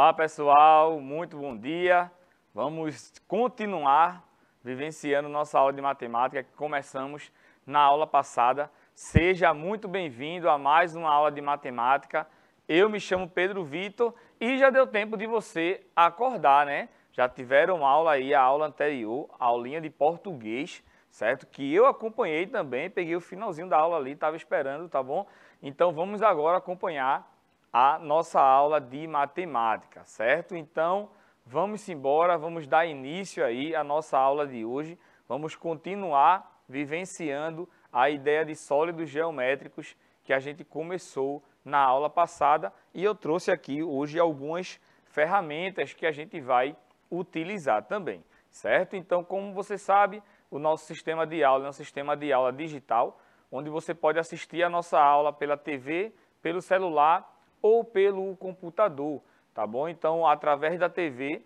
Olá pessoal, muito bom dia. Vamos continuar vivenciando nossa aula de matemática que começamos na aula passada. Seja muito bem-vindo a mais uma aula de matemática. Eu me chamo Pedro Vitor e já deu tempo de você acordar, né? Já tiveram aula aí, a aula anterior, a aulinha de português, certo? Que eu acompanhei também, peguei o finalzinho da aula ali, estava esperando, tá bom? Então vamos agora acompanhar a nossa aula de matemática, certo? Então, vamos embora, vamos dar início aí à nossa aula de hoje. Vamos continuar vivenciando a ideia de sólidos geométricos que a gente começou na aula passada e eu trouxe aqui hoje algumas ferramentas que a gente vai utilizar também, certo? Então, como você sabe, o nosso sistema de aula é um sistema de aula digital, onde você pode assistir a nossa aula pela TV, pelo celular ou pelo computador, tá bom? Então, através da TV,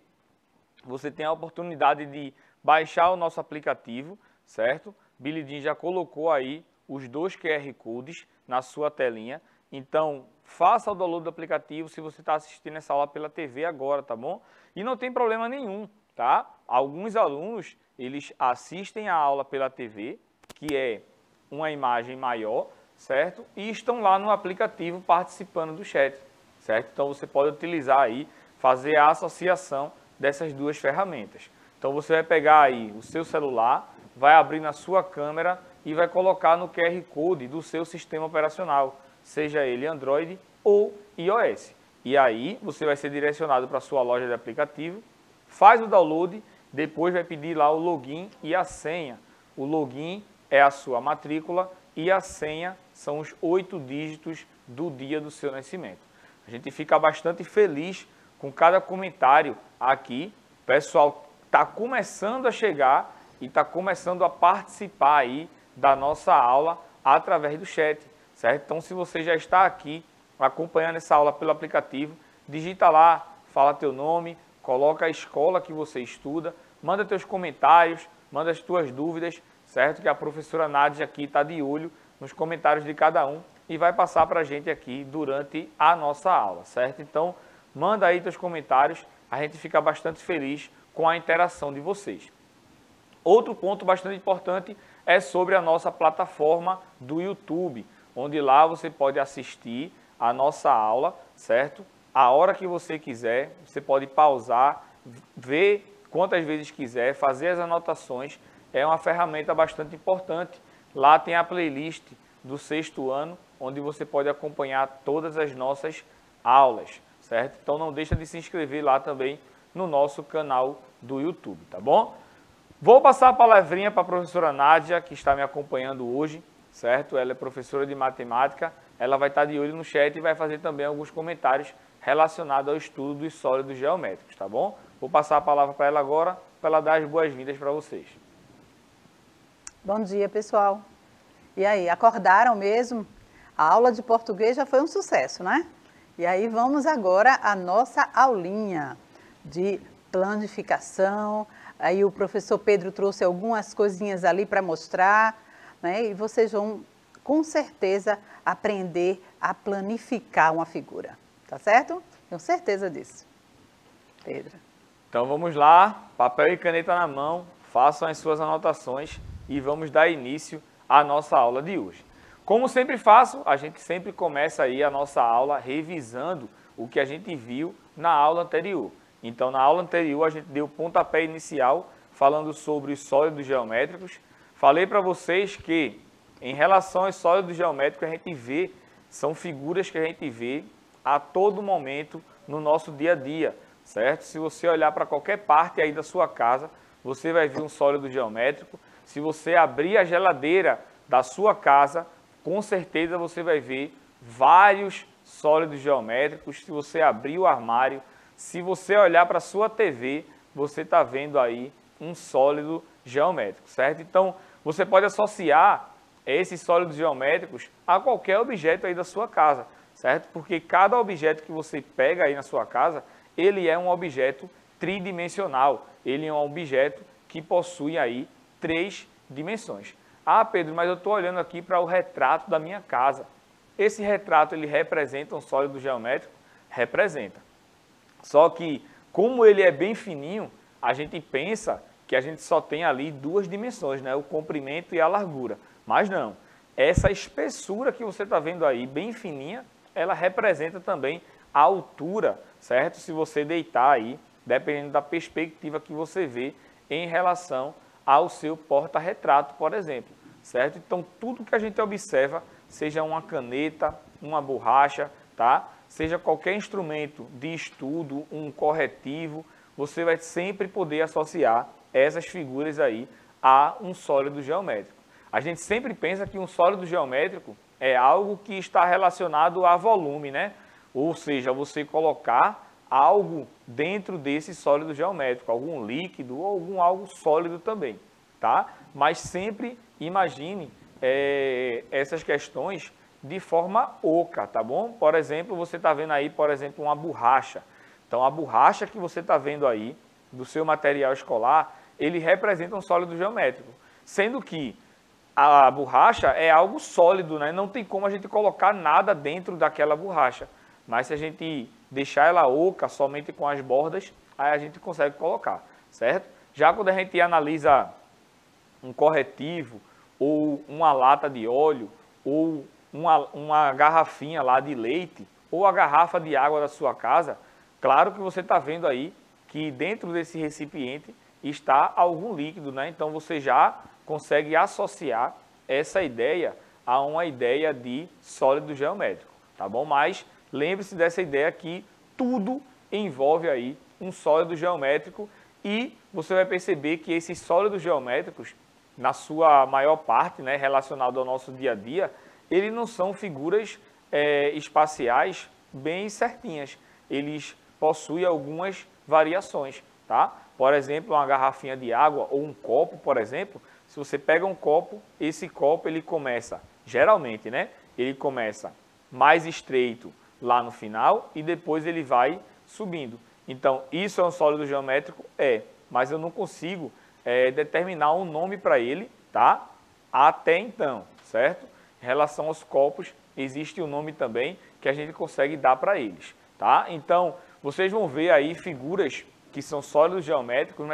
você tem a oportunidade de baixar o nosso aplicativo, certo? Billy Jean já colocou aí os dois QR Codes na sua telinha. Então, faça o download do aplicativo se você está assistindo essa aula pela TV agora, tá bom? E não tem problema nenhum, tá? Alguns alunos, eles assistem a aula pela TV, que é uma imagem maior, certo? E estão lá no aplicativo participando do chat, certo? Então você pode utilizar aí, fazer a associação dessas duas ferramentas. Então você vai pegar aí o seu celular, vai abrir na sua câmera e vai colocar no QR Code do seu sistema operacional, seja ele Android ou iOS. E aí você vai ser direcionado para a sua loja de aplicativo, faz o download, depois vai pedir lá o login e a senha. O login é a sua matrícula e a senha são os 8 dígitos do dia do seu nascimento. A gente fica bastante feliz com cada comentário aqui. O pessoal está começando a chegar e está começando a participar aí da nossa aula através do chat, certo? Então, se você já está aqui acompanhando essa aula pelo aplicativo, digita lá, fala teu nome, coloca a escola que você estuda, manda teus comentários, manda as tuas dúvidas, certo? Que a professora Nádia aqui está de olho nos comentários de cada um e vai passar para a gente aqui durante a nossa aula, certo? Então, manda aí teus comentários, a gente fica bastante feliz com a interação de vocês. Outro ponto bastante importante é sobre a nossa plataforma do YouTube, onde lá você pode assistir a nossa aula, certo? A hora que você quiser, você pode pausar, ver quantas vezes quiser, fazer as anotações. É uma ferramenta bastante importante. Lá tem a playlist do 6º ano, onde você pode acompanhar todas as nossas aulas, certo? Então não deixa de se inscrever lá também no nosso canal do YouTube, tá bom? Vou passar a palavrinha para a professora Nádia, que está me acompanhando hoje, certo? Ela é professora de matemática, ela vai estar de olho no chat e vai fazer também alguns comentários relacionados ao estudo dos sólidos geométricos, tá bom? Vou passar a palavra para ela agora, para ela dar as boas-vindas para vocês. Bom dia, pessoal. E aí, acordaram mesmo? A aula de português já foi um sucesso, né? E aí vamos agora à nossa aulinha de planificação. Aí o professor Pedro trouxe algumas coisinhas ali para mostrar, né? E vocês vão, com certeza, aprender a planificar uma figura, tá certo? Tenho certeza disso. Pedro. Então vamos lá, papel e caneta na mão, façam as suas anotações e vamos dar início à nossa aula de hoje. Como sempre faço, a gente sempre começa aí a nossa aula revisando o que a gente viu na aula anterior. Então, na aula anterior, a gente deu o pontapé inicial falando sobre os sólidos geométricos. Falei para vocês que, em relação aos sólidos geométricos, a gente vê, são figuras que a gente vê a todo momento no nosso dia a dia, certo? Se você olhar para qualquer parte aí da sua casa, você vai ver um sólido geométrico. Se você abrir a geladeira da sua casa, com certeza você vai ver vários sólidos geométricos. Se você abrir o armário, se você olhar para a sua TV, você está vendo aí um sólido geométrico, certo? Então, você pode associar esses sólidos geométricos a qualquer objeto aí da sua casa, certo? Porque cada objeto que você pega aí na sua casa, ele é um objeto tridimensional. Ele é um objeto que possui aí 3 dimensões. Ah, Pedro, mas eu estou olhando aqui para o retrato da minha casa. Esse retrato, ele representa um sólido geométrico? Representa. Só que, como ele é bem fininho, a gente pensa que a gente só tem ali duas dimensões, né? O comprimento e a largura. Mas não. Essa espessura que você está vendo aí, bem fininha, ela representa também a altura, certo? Se você deitar aí, dependendo da perspectiva que você vê em relação ao seu porta-retrato, por exemplo, certo? Então, tudo que a gente observa, seja uma caneta, uma borracha, tá? Seja qualquer instrumento de estudo, um corretivo, você vai sempre poder associar essas figuras aí a um sólido geométrico. A gente sempre pensa que um sólido geométrico é algo que está relacionado a volume, né? Ou seja, você colocar algo dentro desse sólido geométrico, algum líquido ou algo sólido também, tá? Mas sempre imagine essas questões de forma oca, tá bom? Por exemplo, você está vendo aí, por exemplo, uma borracha. Então, a borracha que você está vendo aí, do seu material escolar, ele representa um sólido geométrico. Sendo que a borracha é algo sólido, né? Não tem como a gente colocar nada dentro daquela borracha. Mas se a gente deixar ela oca, somente com as bordas, aí a gente consegue colocar, certo? Já quando a gente analisa um corretivo, ou uma lata de óleo, ou uma garrafinha lá de leite, ou a garrafa de água da sua casa, claro que você está vendo aí que dentro desse recipiente está algum líquido, né? Então você já consegue associar essa ideia a uma ideia de sólido geométrico, tá bom? Mas lembre-se dessa ideia que tudo envolve aí um sólido geométrico e você vai perceber que esses sólidos geométricos, na sua maior parte, né, relacionado ao nosso dia a dia, eles não são figuras espaciais bem certinhas. Eles possuem algumas variações, tá? Por exemplo, uma garrafinha de água ou um copo, por exemplo, se você pega um copo, esse copo ele começa, geralmente, né? Ele começa mais estreito lá no final e depois ele vai subindo. Então, isso é um sólido geométrico? Mas eu não consigo determinar um nome para ele, tá? Até então, certo? Em relação aos copos, existe um nome também que a gente consegue dar para eles, tá? Então, vocês vão ver aí figuras que são sólidos geométricos,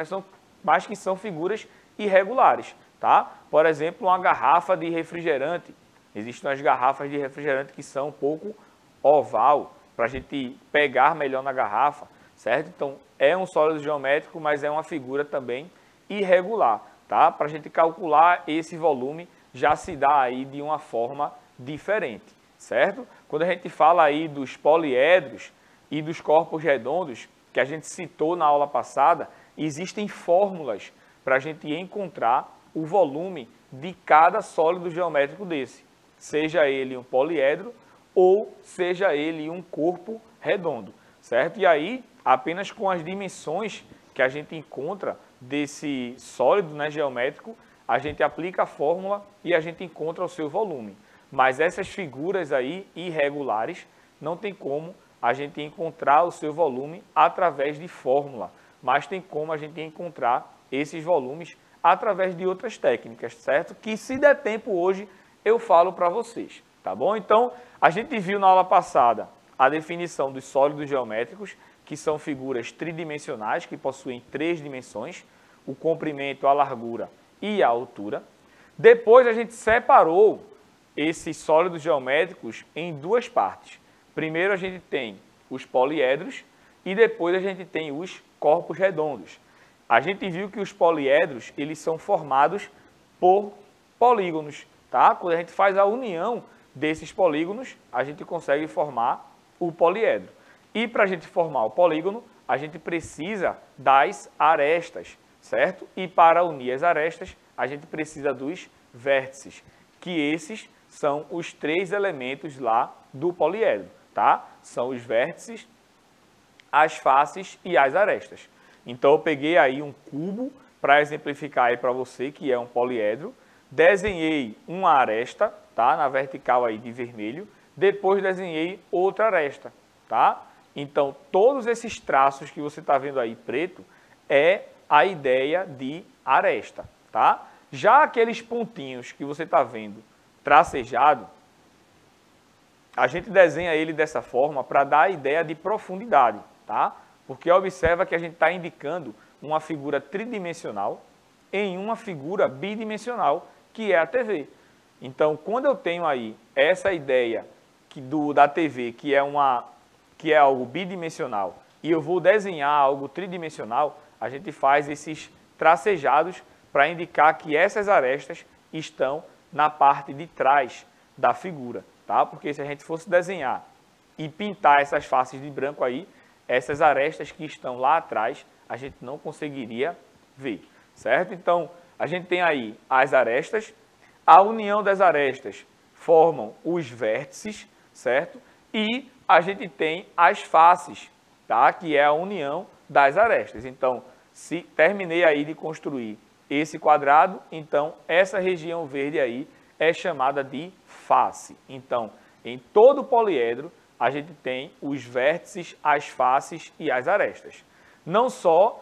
mas que são figuras irregulares, tá? Por exemplo, uma garrafa de refrigerante. Existem as garrafas de refrigerante que são um pouco oval, para a gente pegar melhor na garrafa, certo? Então, é um sólido geométrico, mas é uma figura também irregular, tá? Para a gente calcular esse volume, já se dá aí de uma forma diferente, certo? Quando a gente fala aí dos poliedros e dos corpos redondos, que a gente citou na aula passada, existem fórmulas para a gente encontrar o volume de cada sólido geométrico desse, seja ele um poliedro ou seja ele um corpo redondo, certo? E aí, apenas com as dimensões que a gente encontra desse sólido, né, geométrico, a gente aplica a fórmula e a gente encontra o seu volume. Mas essas figuras aí irregulares, não tem como a gente encontrar o seu volume através de fórmula, mas tem como a gente encontrar esses volumes através de outras técnicas, certo? Que se der tempo hoje, eu falo para vocês, tá bom? Então, a gente viu na aula passada a definição dos sólidos geométricos, que são figuras tridimensionais, que possuem 3 dimensões, o comprimento, a largura e a altura. Depois a gente separou esses sólidos geométricos em 2 partes. Primeiro a gente tem os poliedros e depois a gente tem os corpos redondos. A gente viu que os poliedros, eles são formados por polígonos, tá? Quando a gente faz a união desses polígonos, a gente consegue formar o poliedro. E para a gente formar o polígono, a gente precisa das arestas, certo? E para unir as arestas, a gente precisa dos vértices, que esses são os 3 elementos lá do poliedro, tá? São os vértices, as faces e as arestas. Então, eu peguei aí um cubo para exemplificar aí para você que é um poliedro, desenhei uma aresta, tá? Na vertical aí de vermelho, depois desenhei outra aresta, tá? Então, todos esses traços que você está vendo aí preto é a ideia de aresta, tá? Já aqueles pontinhos que você está vendo tracejado, a gente desenha ele dessa forma para dar a ideia de profundidade, tá? Porque observa que a gente está indicando uma figura tridimensional em uma figura bidimensional, que é a TV. Então, quando eu tenho aí essa ideia da TV, que é algo bidimensional, e eu vou desenhar algo tridimensional, a gente faz esses tracejados para indicar que essas arestas estão na parte de trás da figura, tá? Porque se a gente fosse desenhar e pintar essas faces de branco aí, essas arestas que estão lá atrás, a gente não conseguiria ver, certo? Então, a gente tem aí as arestas, a união das arestas formam os vértices, certo? E a gente tem as faces, tá? Que é a união das arestas. Então, se terminei aí de construir esse quadrado, então essa região verde aí é chamada de face. Então, em todo poliedro, a gente tem os vértices, as faces e as arestas. Não só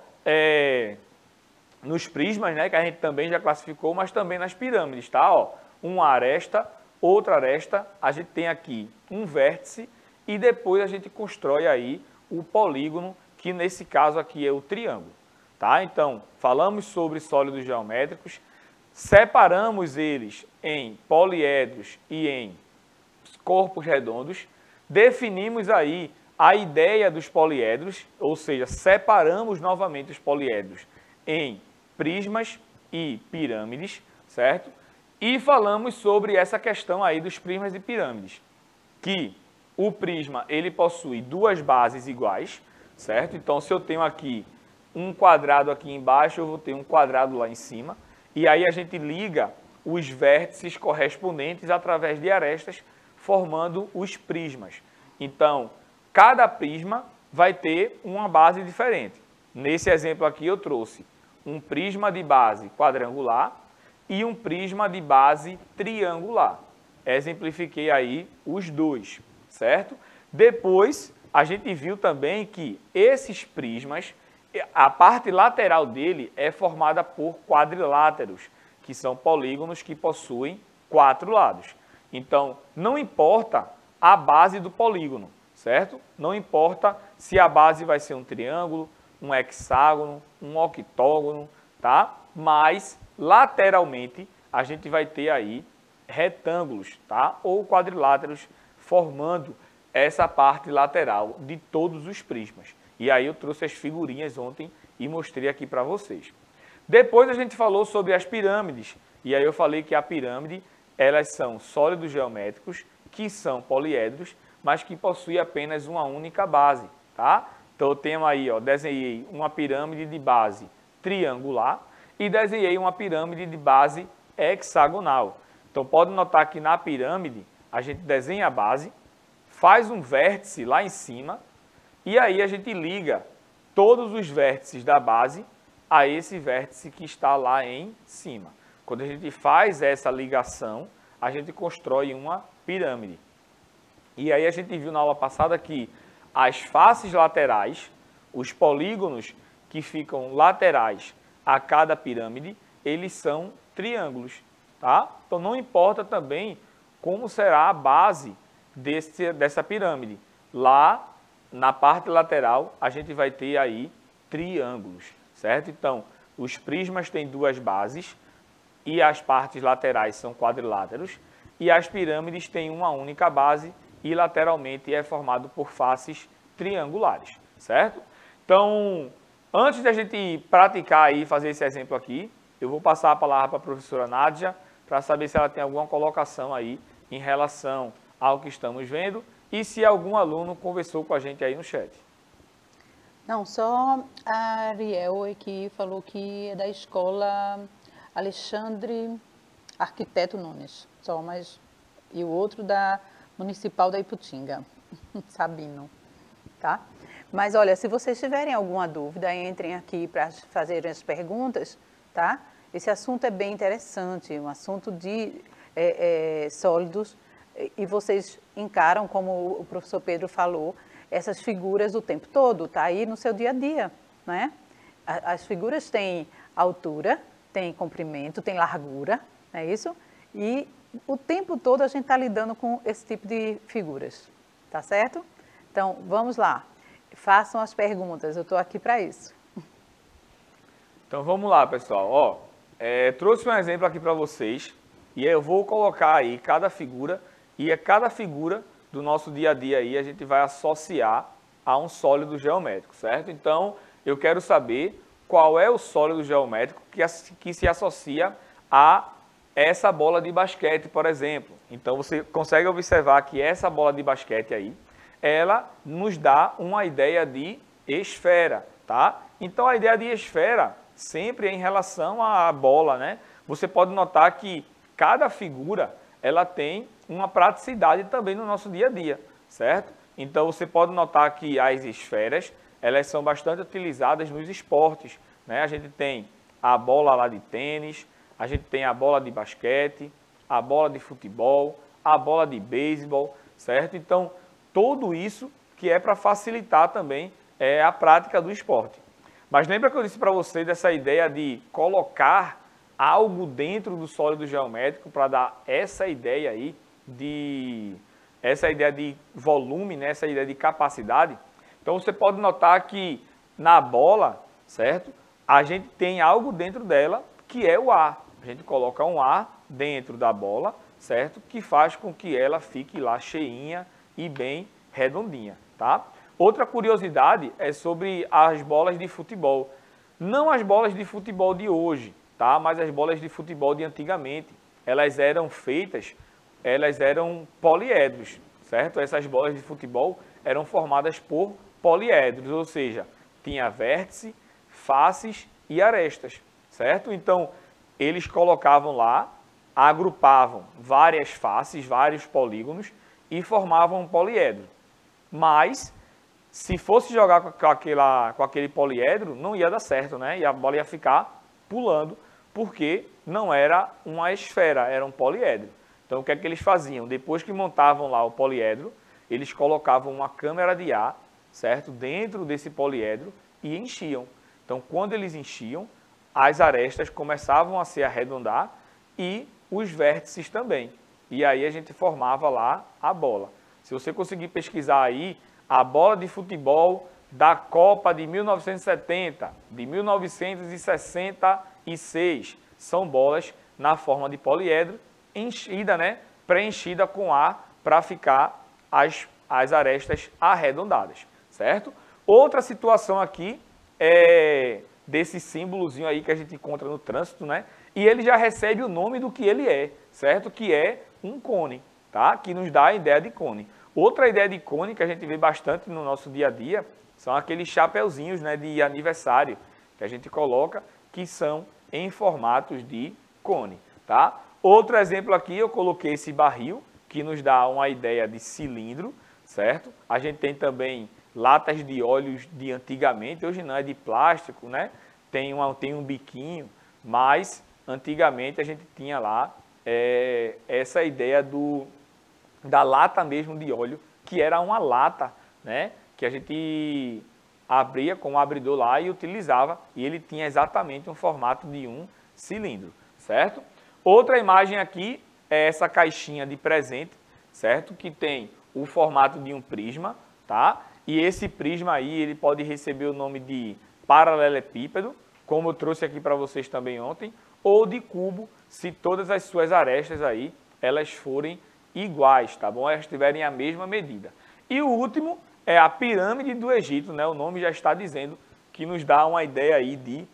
nos prismas, né, que a gente também já classificou, mas também nas pirâmides, tá? Ó, uma aresta, outra aresta, a gente tem aqui um vértice e depois a gente constrói aí o polígono, que nesse caso aqui é o triângulo, tá? Então, falamos sobre sólidos geométricos, separamos eles em poliedros e em corpos redondos, definimos aí a ideia dos poliedros, ou seja, separamos novamente os poliedros em prismas e pirâmides, certo? E falamos sobre essa questão aí dos prismas e pirâmides, que o prisma ele possui duas bases iguais, certo? Então, se eu tenho aqui um quadrado aqui embaixo, eu vou ter um quadrado lá em cima, e aí a gente liga os vértices correspondentes através de arestas, formando os prismas. Então, cada prisma vai ter uma base diferente. Nesse exemplo aqui eu trouxe um prisma de base quadrangular e um prisma de base triangular. Exemplifiquei aí os dois, certo? Depois, a gente viu também que esses prismas, a parte lateral dele é formada por quadriláteros, que são polígonos que possuem 4 lados. Então, não importa a base do polígono, certo? Não importa se a base vai ser um triângulo, um hexágono, um octógono, tá? Mas, lateralmente, a gente vai ter aí retângulos, tá? Ou quadriláteros, formando essa parte lateral de todos os prismas. E aí eu trouxe as figurinhas ontem e mostrei aqui para vocês. Depois a gente falou sobre as pirâmides, e aí eu falei que a pirâmide, elas são sólidos geométricos, que são poliedros, mas que possuem apenas uma única base, tá? Então eu tenho aí, ó, desenhei uma pirâmide de base triangular e desenhei uma pirâmide de base hexagonal. Então pode notar que na pirâmide a gente desenha a base, faz um vértice lá em cima e aí a gente liga todos os vértices da base a esse vértice que está lá em cima. Quando a gente faz essa ligação, a gente constrói uma pirâmide. E aí a gente viu na aula passada que as faces laterais, os polígonos que ficam laterais a cada pirâmide, eles são triângulos, tá? Então não importa também como será a base dessa pirâmide. Lá, na parte lateral, a gente vai ter aí triângulos, certo? Então, os prismas têm duas bases e as partes laterais são quadriláteros e as pirâmides têm uma única base e lateralmente é formado por faces triangulares, certo? Então, antes de a gente praticar e fazer esse exemplo aqui, eu vou passar a palavra para a professora Nádia para saber se ela tem alguma colocação aí em relação ao que estamos vendo e se algum aluno conversou com a gente aí no chat. Não, só a Ariel que falou que é da escola Alexandre Arquiteto Nunes, só, mas e o outro da Municipal da Iputinga, Sabino, tá? Mas olha, se vocês tiverem alguma dúvida, entrem aqui para fazerem as perguntas, tá? Esse assunto é bem interessante, um assunto de sólidos, e vocês encaram, como o professor Pedro falou, essas figuras o tempo todo, tá aí no seu dia a dia, né? As figuras têm altura, têm comprimento, têm largura, não é isso? E o tempo todo a gente está lidando com esse tipo de figuras, tá certo? Então, vamos lá. façam as perguntas, eu estou aqui para isso. Então vamos lá, pessoal. Ó, trouxe um exemplo aqui para vocês e eu vou colocar aí cada figura e cada figura do nosso dia a dia aí a gente vai associar a um sólido geométrico, certo? Então eu quero saber qual é o sólido geométrico que se associa a essa bola de basquete, por exemplo. Então você consegue observar que essa bola de basquete aí, ela nos dá uma ideia de esfera, tá? Então a ideia de esfera sempre é em relação à bola, né? Você pode notar que cada figura, ela tem uma praticidade também no nosso dia a dia, certo? Então você pode notar que as esferas, elas são bastante utilizadas nos esportes, né? A gente tem a bola lá de tênis, a gente tem a bola de basquete, a bola de futebol, a bola de beisebol, certo? Então, tudo isso que é para facilitar também a prática do esporte. Mas lembra que eu disse para você dessa ideia de colocar algo dentro do sólido geométrico para dar essa ideia aí de volume, né? Essa ideia de capacidade? Então você pode notar que na bola, certo? A gente tem algo dentro dela que é o ar. A gente coloca um ar dentro da bola, certo? Que faz com que ela fique lá cheinha e bem redondinha, tá? Outra curiosidade é sobre as bolas de futebol. Não as bolas de futebol de hoje, tá? Mas as bolas de futebol de antigamente. Elas eram poliedros, certo? Essas bolas de futebol eram formadas por poliedros, ou seja, tinha vértice, faces e arestas, certo? Então, eles colocavam lá, agrupavam várias faces, vários polígonos e formavam um poliedro. Mas, se fosse jogar com aquele poliedro, não ia dar certo, né? E a bola ia ficar pulando, porque não era uma esfera, era um poliedro. Então, o que é que eles faziam? Depois que montavam lá o poliedro, eles colocavam uma câmara de ar, certo? Dentro desse poliedro e enchiam. Então, quando eles enchiam, as arestas começavam a se arredondar e os vértices também. E aí a gente formava lá a bola. Se você conseguir pesquisar aí, a bola de futebol da Copa de 1970, de 1966, são bolas na forma de poliedro, enchida, né? Preenchida com ar para ficar as arestas arredondadas, certo? Outra situação aqui é desse símbolozinho aí que a gente encontra no trânsito, né? E ele já recebe o nome do que ele é, certo? Que é um cone, tá? Que nos dá a ideia de cone. Outra ideia de cone que a gente vê bastante no nosso dia a dia são aqueles chapeuzinhos, né, de aniversário que a gente coloca, que são em formatos de cone, tá? Outro exemplo aqui, eu coloquei esse barril, que nos dá uma ideia de cilindro, certo? A gente tem também latas de óleos de antigamente, hoje não, é de plástico, né? Tem um biquinho, mas antigamente a gente tinha lá essa ideia da lata mesmo de óleo, que era uma lata, né? Que a gente abria com um abridor lá e utilizava, e ele tinha exatamente um formato de um cilindro, certo? Outra imagem aqui é essa caixinha de presente, certo? Que tem o formato de um prisma, tá? E esse prisma aí, ele pode receber o nome de paralelepípedo, como eu trouxe aqui para vocês também ontem, ou de cubo, se todas as suas arestas aí, elas forem iguais, tá bom? Elas tiverem a mesma medida. E o último é a pirâmide do Egito, né? O nome já está dizendo que nos dá uma ideia aí de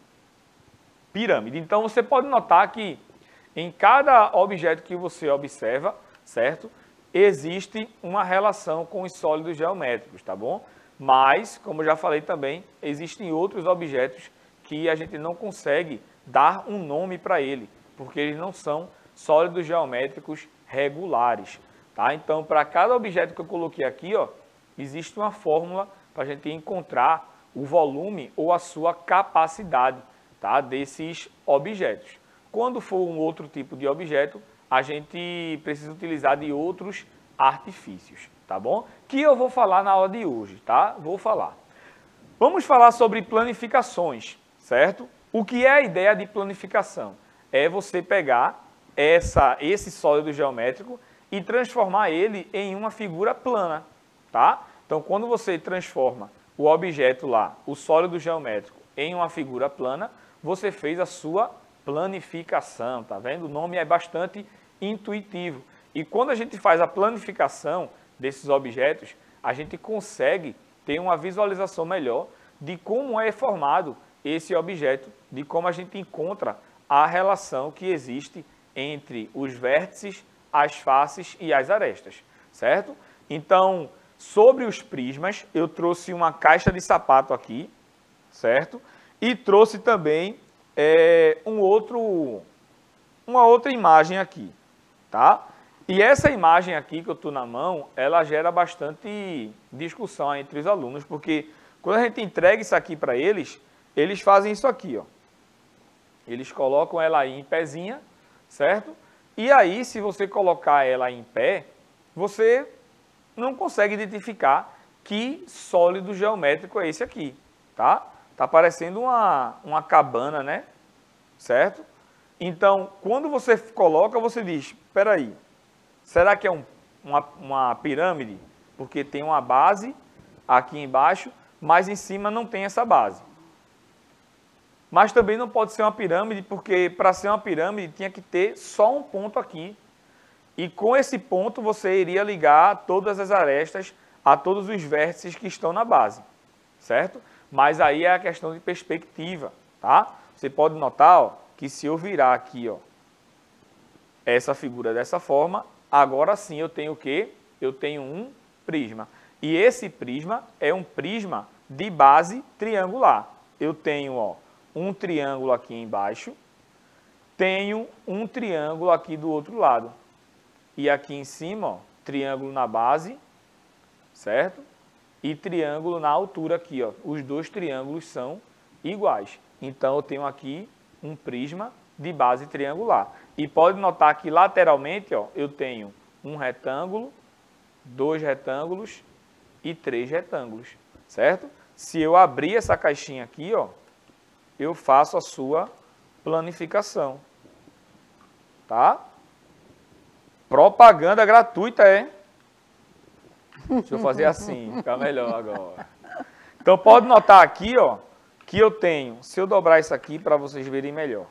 pirâmide. Então você pode notar que em cada objeto que você observa, certo? Existe uma relação com os sólidos geométricos, tá bom? Mas, como eu já falei também, existem outros objetos que a gente não consegue dar um nome para ele, porque eles não são sólidos geométricos regulares, tá? Então, para cada objeto que eu coloquei aqui, ó, existe uma fórmula para a gente encontrar o volume ou a sua capacidade, tá? Desses objetos. Quando for um outro tipo de objeto, a gente precisa utilizar de outros artifícios, tá bom? Que eu vou falar na aula de hoje, tá? Vou falar. Vamos falar sobre planificações, certo? O que é a ideia de planificação? É você pegar esse sólido geométrico e transformar ele em uma figura plana, tá? Então, quando você transforma o objeto lá, o sólido geométrico, em uma figura plana, você fez a sua planificação, tá vendo? O nome é bastante intuitivo. E quando a gente faz a planificação desses objetos, a gente consegue ter uma visualização melhor de como é formado esse objeto, de como a gente encontra a relação que existe entre os vértices, as faces e as arestas, certo? Então, sobre os prismas, eu trouxe uma caixa de sapato aqui, certo? E trouxe também uma outra imagem aqui, tá? E essa imagem aqui que eu estou na mão, ela gera bastante discussão entre os alunos, porque quando a gente entrega isso aqui para eles, eles fazem isso aqui, ó. Eles colocam ela aí em pezinha, certo? E aí, se você colocar ela em pé, você não consegue identificar que sólido geométrico é esse aqui, tá? Tá parecendo uma cabana, né? Certo? Então, quando você coloca, você diz, espera aí, será que é uma pirâmide? Porque tem uma base aqui embaixo, mas em cima não tem essa base. Mas também não pode ser uma pirâmide, porque para ser uma pirâmide tinha que ter só um ponto aqui. E com esse ponto você iria ligar todas as arestas a todos os vértices que estão na base, certo? Mas aí é a questão de perspectiva, tá? Você pode notar, ó, que se eu virar aqui, ó, essa figura dessa forma, agora sim eu tenho o quê? Eu tenho um prisma. E esse prisma é um prisma de base triangular. Eu tenho, ó, um triângulo aqui embaixo, tenho um triângulo aqui do outro lado. E aqui em cima, ó, triângulo na base, certo? E triângulo na altura aqui, ó. Os dois triângulos são iguais. Então, eu tenho aqui um prisma de base triangular. E pode notar que lateralmente, ó, eu tenho um retângulo, dois retângulos e três retângulos, certo? Se eu abrir essa caixinha aqui, ó, eu faço a sua planificação, tá? Propaganda gratuita, é? Deixa eu fazer assim, fica melhor agora. Então, pode notar aqui, ó, que eu tenho, se eu dobrar isso aqui para vocês verem melhor.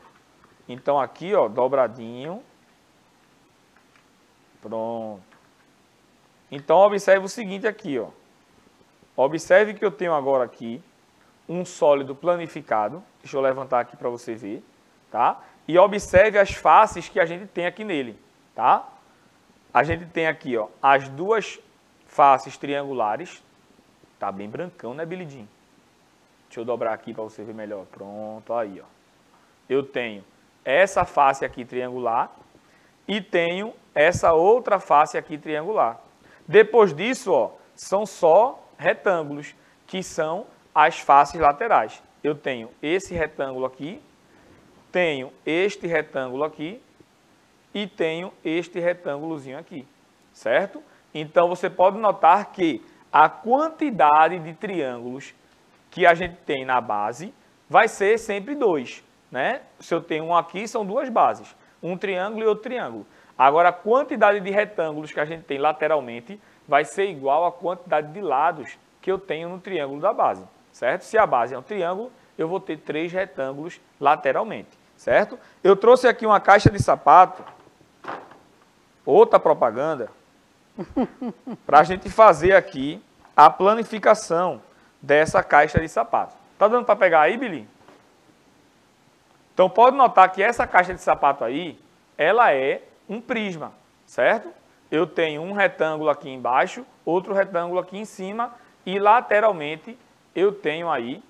Então, aqui, ó, dobradinho. Pronto. Então, observe o seguinte aqui, ó. Observe que eu tenho agora aqui um sólido planificado. Deixa eu levantar aqui para você ver, tá? E observe as faces que a gente tem aqui nele, tá? A gente tem aqui, ó, as duas faces triangulares. Tá bem brancão, né, Billy Jean? Deixa eu dobrar aqui para você ver melhor. Pronto, aí, ó. Eu tenho essa face aqui triangular e tenho essa outra face aqui triangular. Depois disso, ó, são só retângulos, que são as faces laterais. Eu tenho esse retângulo aqui, tenho este retângulo aqui e tenho este retângulozinho aqui, certo? Então, você pode notar que a quantidade de triângulos que a gente tem na base vai ser sempre 2, né? Se eu tenho um aqui, são duas bases, um triângulo e outro triângulo. Agora, a quantidade de retângulos que a gente tem lateralmente vai ser igual à quantidade de lados que eu tenho no triângulo da base, certo? Se a base é um triângulo, eu vou ter 3 retângulos lateralmente, certo? Eu trouxe aqui uma caixa de sapato, outra propaganda, para a gente fazer aqui a planificação dessa caixa de sapato. Tá dando para pegar aí, Billy? Então, pode notar que essa caixa de sapato aí, ela é um prisma, certo? Eu tenho um retângulo aqui embaixo, outro retângulo aqui em cima e lateralmente eu tenho aí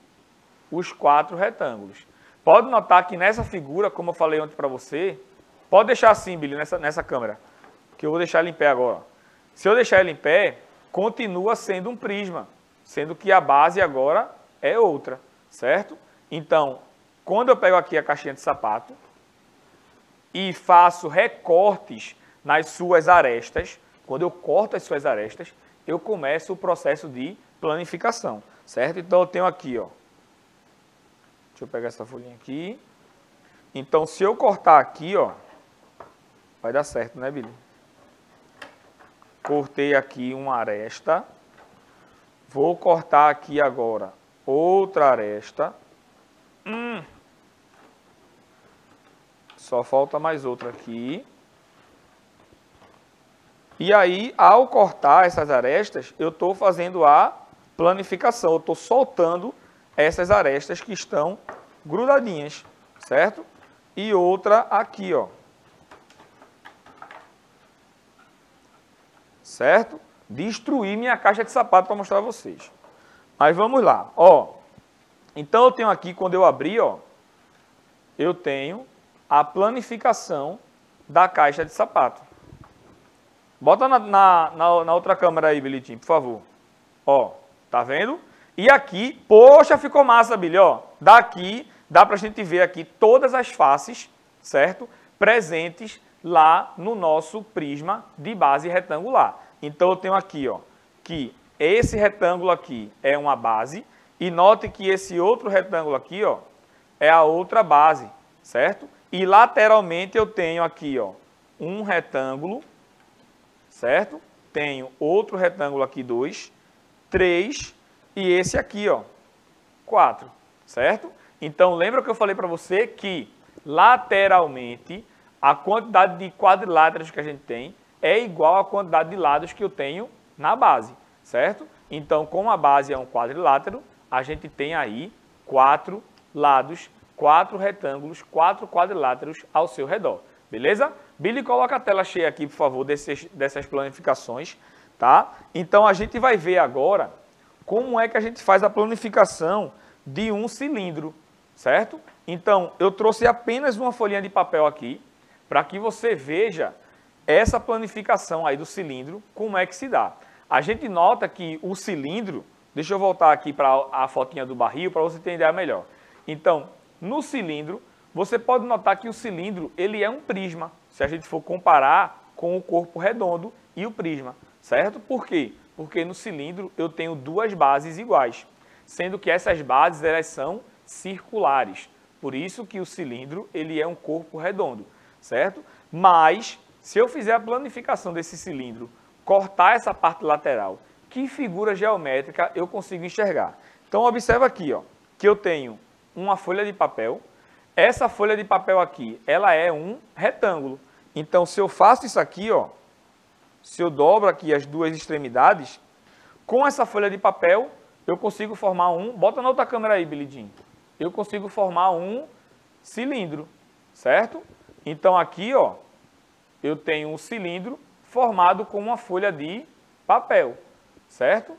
os 4 retângulos. Pode notar que nessa figura, como eu falei ontem para você, pode deixar assim, Billy, nessa câmera, que eu vou deixar ele em pé agora. Se eu deixar ele em pé, continua sendo um prisma, sendo que a base agora é outra, certo? Então, quando eu pego aqui a caixinha de sapato e faço recortes nas suas arestas, quando eu corto as suas arestas, eu começo o processo de planificação, certo? Então, eu tenho aqui, ó. Deixa eu pegar essa folhinha aqui. Então, se eu cortar aqui, ó, vai dar certo, né, Billy? Cortei aqui uma aresta, Vou cortar aqui agora outra aresta. Só falta mais outra aqui. E aí, ao cortar essas arestas, eu estou fazendo a planificação. Eu estou soltando essas arestas que estão grudadinhas, certo? E outra aqui, ó. Certo? Destruir minha caixa de sapato para mostrar a vocês. Mas vamos lá, ó. Então eu tenho aqui, quando eu abrir, ó, eu tenho a planificação da caixa de sapato. Bota na outra câmera aí, Bilitinho, por favor. Ó, tá vendo? E aqui, poxa, ficou massa, Billy, ó. Daqui, dá pra gente ver aqui todas as faces, certo? Presentes lá no nosso prisma de base retangular. Então, eu tenho aqui, ó, que esse retângulo aqui é uma base. E note que esse outro retângulo aqui, ó, é a outra base, certo? E lateralmente eu tenho aqui, ó, um retângulo, certo? Tenho outro retângulo aqui, 2, 3, e esse aqui, ó, 4, certo? Então, lembra que eu falei para você que, lateralmente, a quantidade de quadriláteros que a gente tem é igual à quantidade de lados que eu tenho na base, certo? Então, como a base é um quadrilátero, a gente tem aí 4 lados, 4 retângulos, 4 quadriláteros ao seu redor, beleza? Billy, coloca a tela cheia aqui, por favor, dessas planificações, tá? Então, a gente vai ver agora como é que a gente faz a planificação de um cilindro, certo? Então, eu trouxe apenas uma folhinha de papel aqui, para que você veja essa planificação aí do cilindro, como é que se dá. A gente nota que o cilindro, deixa eu voltar aqui para a fotinha do barril, para você entender melhor. Então, no cilindro, você pode notar que o cilindro, ele é um prisma, se a gente for comparar com o corpo redondo e o prisma, certo? Por quê? Porque no cilindro eu tenho duas bases iguais, sendo que essas bases elas são circulares. Por isso que o cilindro ele é um corpo redondo, certo? Mas, se eu fizer a planificação desse cilindro, cortar essa parte lateral, que figura geométrica eu consigo enxergar? Então, observa aqui, ó, que eu tenho uma folha de papel. Essa folha de papel aqui, ela é um retângulo. Então, se eu faço isso aqui, ó, se eu dobro aqui as duas extremidades, com essa folha de papel, eu consigo formar um... Bota na outra câmera aí, Bilidinho. Eu consigo formar um cilindro, certo? Então, aqui, ó, eu tenho um cilindro formado com uma folha de papel, certo?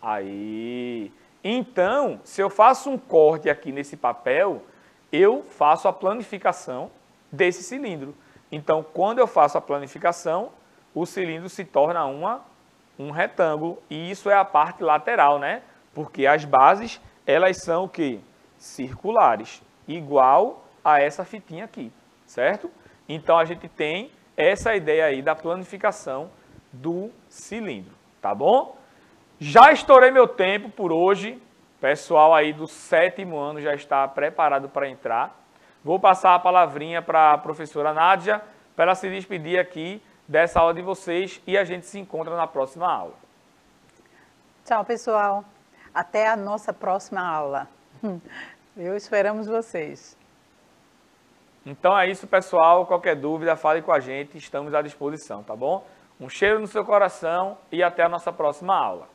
Aí... Então, se eu faço um corte aqui nesse papel, eu faço a planificação desse cilindro. Então, quando eu faço a planificação, o cilindro se torna um retângulo. E isso é a parte lateral, né? Porque as bases, elas são o quê? Circulares, igual a essa fitinha aqui, certo? Então, a gente tem essa ideia aí da planificação do cilindro, tá bom? Já estourei meu tempo por hoje. Pessoal aí do 7º ano já está preparado para entrar. Vou passar a palavrinha para a professora Nádia, para ela se despedir aqui dessa aula de vocês e a gente se encontra na próxima aula. Tchau, pessoal. Até a nossa próxima aula. Esperamos vocês. Então é isso, pessoal. Qualquer dúvida, fale com a gente. Estamos à disposição, tá bom? Um cheiro no seu coração e até a nossa próxima aula.